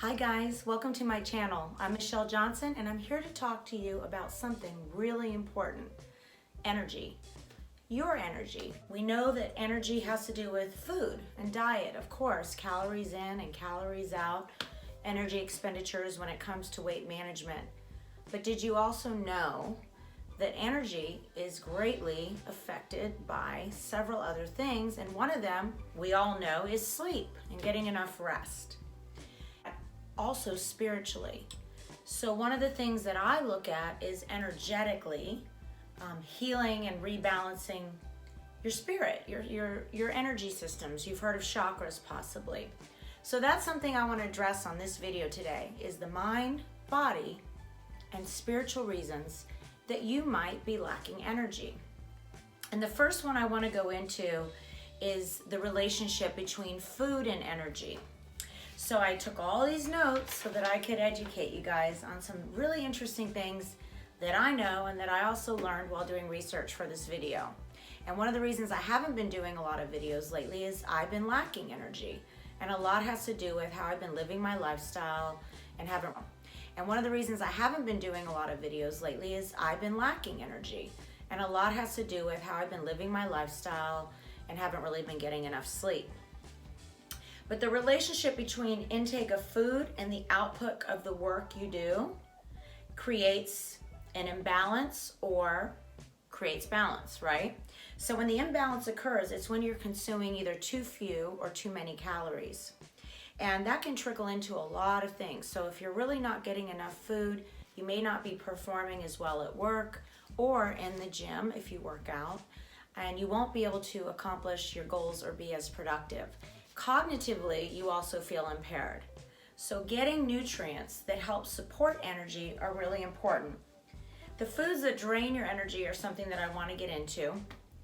Hi guys, welcome to my channel. I'm Michelle Johnson and I'm here to talk to you about something really important, energy. Your energy. We know that energy has to do with food and diet, of course, calories in and calories out, energy expenditures when it comes to weight management. But did you also know that energy is greatly affected by several other things, and one of them we all know is sleep and getting enough rest. Also spiritually. So one of the things that I look at is energetically healing and rebalancing your spirit, your energy systems. You've heard of chakras possibly. So that's something I want to address on this video today, is the mind, body, and spiritual reasons that you might be lacking energy. And the first one I want to go into is the relationship between food and energy. So I took all these notes so that I could educate you guys on some really interesting things that I know and that I also learned while doing research for this video. And one of the reasons I haven't been doing a lot of videos lately is I've been lacking energy. And a lot has to do with how I've been living my lifestyle and haven't. And one of the reasons I haven't been doing a lot of videos lately is I've been lacking energy. And a lot has to do with how I've been living my lifestyle and haven't really been getting enough sleep. But the relationship between intake of food and the output of the work you do creates an imbalance or creates balance, right? So when the imbalance occurs, it's when you're consuming either too few or too many calories. And that can trickle into a lot of things. So if you're really not getting enough food, you may not be performing as well at work or in the gym if you work out, and you won't be able to accomplish your goals or be as productive. Cognitively, you also feel impaired. So getting nutrients that help support energy are really important. The foods that drain your energy are something that I want to get into,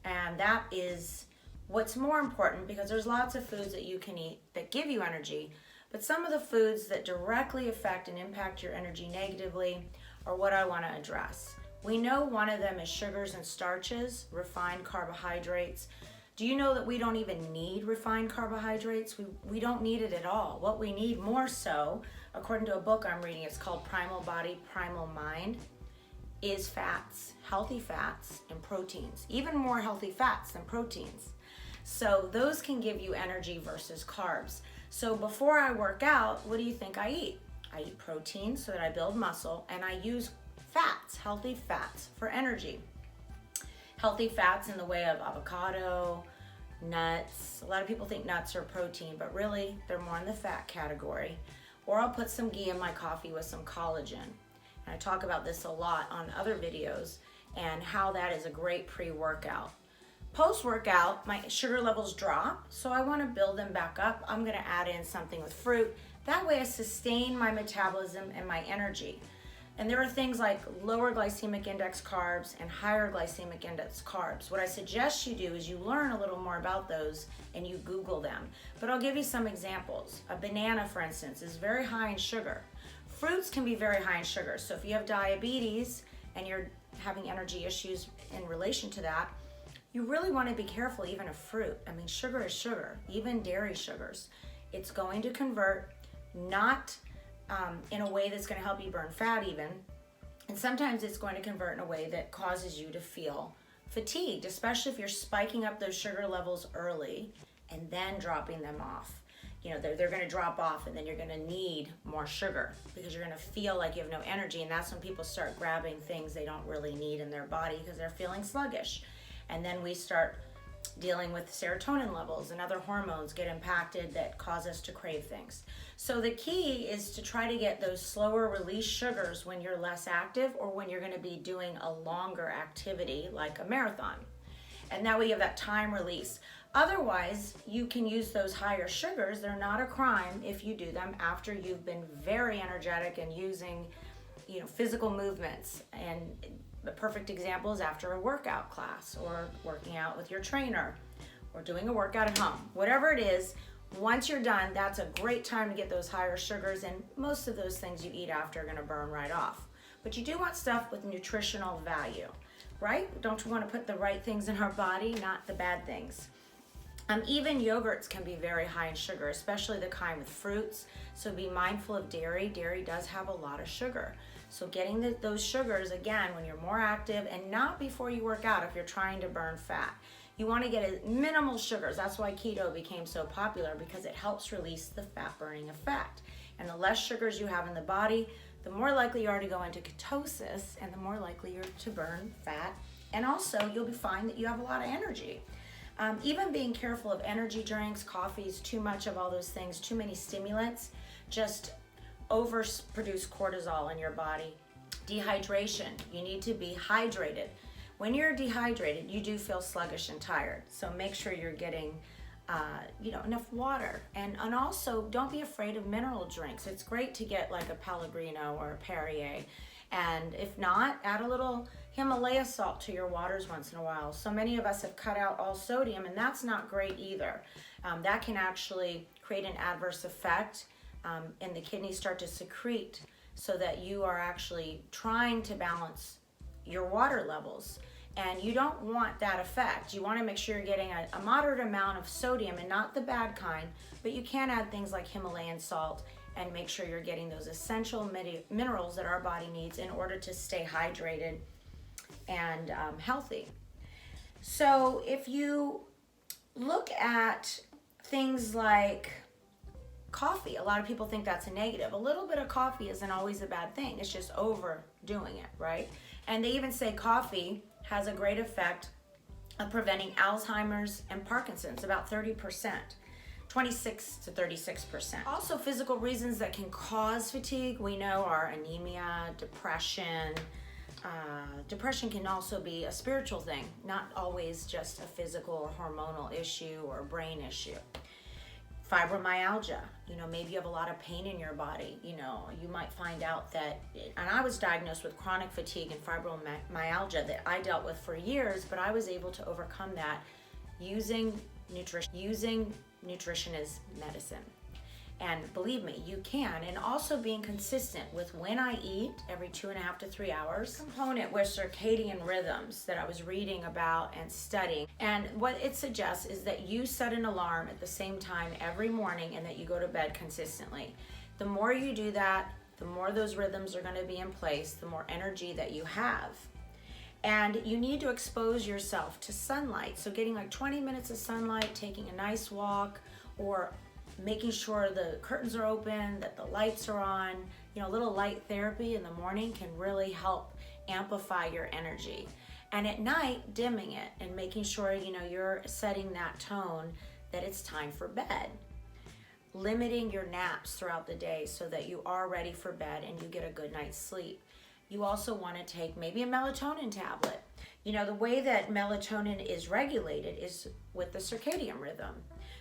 and that is what's more important, because there's lots of foods that you can eat that give you energy, but some of the foods that directly affect and impact your energy negatively are what I want to address. We know one of them is sugars and starches, refined carbohydrates. Do you know that we don't even need refined carbohydrates? We don't need it at all. What we need more so, according to a book I'm reading, it's called Primal Body, Primal Mind, is fats, healthy fats and proteins, even more healthy fats than proteins. So those can give you energy versus carbs. So before I work out, what do you think I eat? I eat protein so that I build muscle, and I use fats, healthy fats for energy. Healthy fats in the way of avocado, nuts. A lot of people think nuts are protein, but really they're more in the fat category. Or I'll put some ghee in my coffee with some collagen. And I talk about this a lot on other videos and how that is a great pre-workout. Post-workout, my sugar levels drop, so I want to build them back up. I'm going to add in something with fruit. That way I sustain my metabolism and my energy. And there are things like lower glycemic index carbs and higher glycemic index carbs. What I suggest you do is you learn a little more about those and you Google them. But I'll give you some examples. A banana, for instance, is very high in sugar. Fruits can be very high in sugar. So if you have diabetes and you're having energy issues in relation to that, you really want to be careful even of fruit. I mean, sugar is sugar, even dairy sugars. It's going to convert, not in a way that's going to help you burn fat even. And sometimes it's going to convert in a way that causes you to feel fatigued, especially if you're spiking up those sugar levels early and then dropping them off. You know, they're going to drop off, and then you're going to need more sugar because you're going to feel like you have no energy. And that's when people start grabbing things they don't really need in their body because they're feeling sluggish. And then we start dealing with serotonin levels, and other hormones get impacted that cause us to crave things. So the key is to try to get those slower release sugars when you're less active or when you're going to be doing a longer activity like a marathon. And that way you have that time release. Otherwise, you can use those higher sugars. They're not a crime if you do them after you've been very energetic and using, physical movements. And the perfect example is after a workout class or working out with your trainer or doing a workout at home. Whatever it is, once you're done, that's a great time to get those higher sugars, and most of those things you eat after are going to burn right off. But you do want stuff with nutritional value, right? Don't you want to put the right things in our body, not the bad things? Even yogurts can be very high in sugar, especially the kind with fruits. So be mindful of dairy. Dairy does have a lot of sugar. So getting those sugars, again, when you're more active and not before you work out if you're trying to burn fat. You want to get as minimal sugars. That's why keto became so popular, because it helps release the fat burning effect. And the less sugars you have in the body, the more likely you are to go into ketosis and the more likely you're to burn fat. And also you'll find that you have a lot of energy. Even being careful of energy drinks, coffees, too much of all those things, too many stimulants, just overproduce cortisol in your body. Dehydration, you need to be hydrated. When you're dehydrated, you do feel sluggish and tired. So make sure you're getting enough water. And also don't be afraid of mineral drinks. It's great to get like a Pellegrino or a Perrier. And if not, add a little Himalaya salt to your waters once in a while. So many of us have cut out all sodium, and that's not great either. That can actually create an adverse effect, and the kidneys start to secrete so that you are actually trying to balance your water levels. And you don't want that effect. You want to make sure you're getting a moderate amount of sodium, and not the bad kind, but you can add things like Himalayan salt and make sure you're getting those essential minerals that our body needs in order to stay hydrated and healthy. So if you look at things like coffee, a lot of people think that's a negative. A little bit of coffee isn't always a bad thing. It's just overdoing it, right? And they even say coffee has a great effect of preventing Alzheimer's and Parkinson's, about 30%. 26 to 36%. Also, physical reasons that can cause fatigue, we know, are anemia, depression. Depression can also be a spiritual thing, not always just a physical or hormonal issue or brain issue. Fibromyalgia, maybe you have a lot of pain in your body. You might find out that, and I was diagnosed with chronic fatigue and fibromyalgia that I dealt with for years, but I was able to overcome that using nutrition. Using nutrition as medicine. And believe me, you can. And also being consistent with when I eat every 2.5 to 3 hours. Component with circadian rhythms that I was reading about and studying. And what it suggests is that you set an alarm at the same time every morning and that you go to bed consistently. The more you do that, the more those rhythms are going to be in place, the more energy that you have. And you need to expose yourself to sunlight. So getting like 20 minutes of sunlight, taking a nice walk, or making sure the curtains are open, that the lights are on. A little light therapy in the morning can really help amplify your energy. And at night, dimming it and making sure you're setting that tone that it's time for bed. Limiting your naps throughout the day so that you are ready for bed and you get a good night's sleep. You also want to take maybe a melatonin tablet. The way that melatonin is regulated is with the circadian rhythm.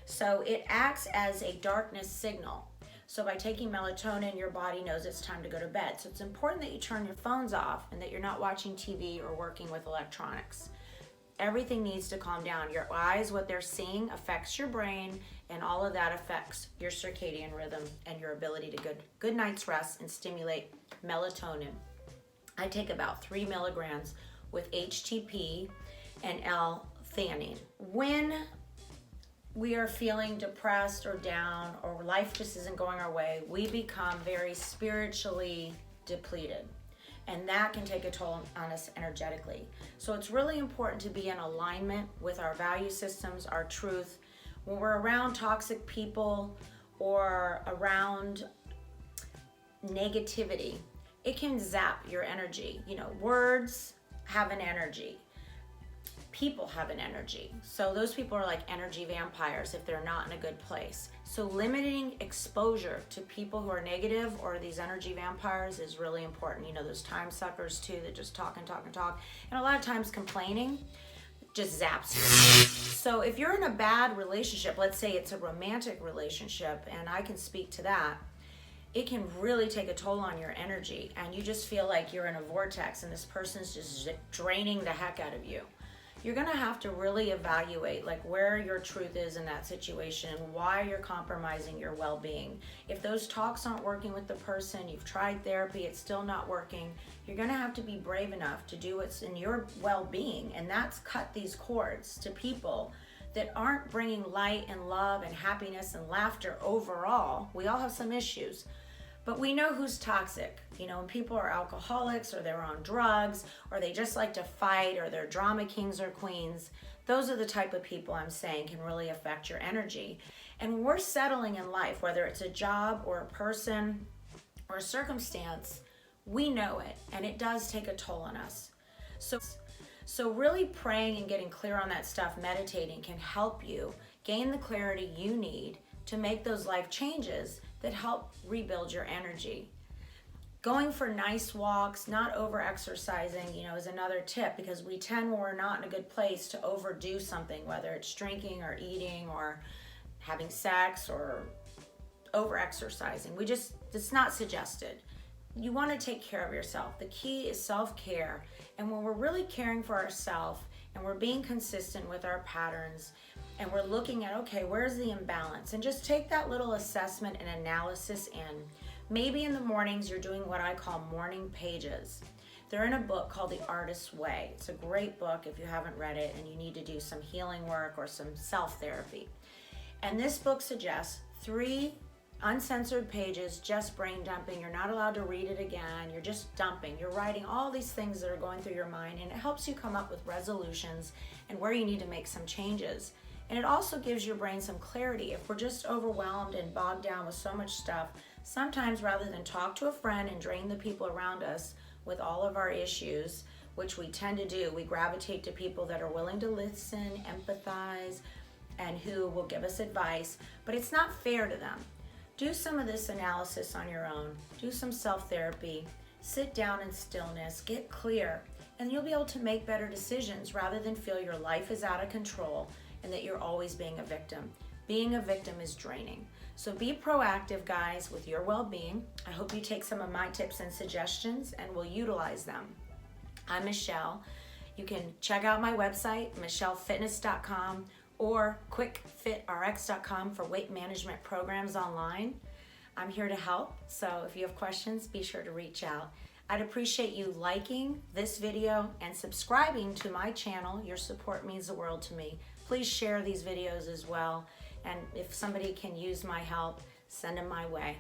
So it acts as a darkness signal. So by taking melatonin, your body knows it's time to go to bed. So it's important that you turn your phones off and that you're not watching TV or working with electronics. Everything needs to calm down. Your eyes, what they're seeing, affects your brain, and all of that affects your circadian rhythm and your ability to good night's rest and stimulate melatonin. I take about 3 milligrams with HTP and L-theanine. When we are feeling depressed or down, or life just isn't going our way, we become very spiritually depleted. And that can take a toll on us energetically. So it's really important to be in alignment with our value systems, our truth. When we're around toxic people or around negativity, it can zap your energy. Words have an energy. People have an energy. So those people are like energy vampires if they're not in a good place. So limiting exposure to people who are negative or these energy vampires is really important. Those time suckers too that just talk and talk and talk. And a lot of times complaining just zaps you. So if you're in a bad relationship, let's say it's a romantic relationship, and I can speak to that, it can really take a toll on your energy, and you just feel like you're in a vortex and this person's just draining the heck out of you. You're gonna have to really evaluate where your truth is in that situation and why you're compromising your well-being. If those talks aren't working with the person, you've tried therapy, it's still not working, you're gonna have to be brave enough to do what's in your well-being, and that's cut these cords to people that aren't bringing light and love and happiness and laughter overall. We all have some issues, but we know who's toxic. You know, when people are alcoholics or they're on drugs or they just like to fight or they're drama kings or queens, those are the type of people I'm saying can really affect your energy. And when we're settling in life, whether it's a job or a person or a circumstance, we know it, and it does take a toll on us. So really praying and getting clear on that stuff, meditating, can help you gain the clarity you need to make those life changes that help rebuild your energy. Going for nice walks, not over exercising, you know, is another tip, because we tend, when we're not in a good place, to overdo something, whether it's drinking or eating or having sex or over exercising. It's not suggested. You want to take care of yourself. The key is self-care. And when we're really caring for ourselves and we're being consistent with our patterns and we're looking at, okay, where's the imbalance? And just take that little assessment and analysis in. Maybe in the mornings you're doing what I call morning pages. They're in a book called The Artist's Way. It's a great book if you haven't read it and you need to do some healing work or some self-therapy. And this book suggests 3 uncensored pages, just brain dumping. You're not allowed to read it again. You're just dumping. You're writing all these things that are going through your mind, and it helps you come up with resolutions and where you need to make some changes. And it also gives your brain some clarity. If we're just overwhelmed and bogged down with so much stuff, sometimes rather than talk to a friend and drain the people around us with all of our issues, which we tend to do, we gravitate to people that are willing to listen, empathize, and who will give us advice, but it's not fair to them. Do some of this analysis on your own. Do some self-therapy. Sit down in stillness. Get clear. And you'll be able to make better decisions rather than feel your life is out of control and that you're always being a victim. Being a victim is draining. So be proactive, guys, with your well-being. I hope you take some of my tips and suggestions and will utilize them. I'm Michelle. You can check out my website, michellefitness.com, or quickfitrx.com for weight management programs online. I'm here to help, so if you have questions, be sure to reach out. I'd appreciate you liking this video and subscribing to my channel. Your support means the world to me. Please share these videos as well, and if somebody can use my help, send them my way.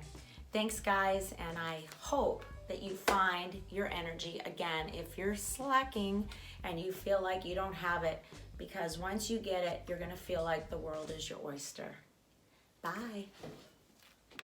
Thanks, guys, and I hope that you find your energy again if you're slacking and you feel like you don't have it, because once you get it, you're gonna feel like the world is your oyster. Bye.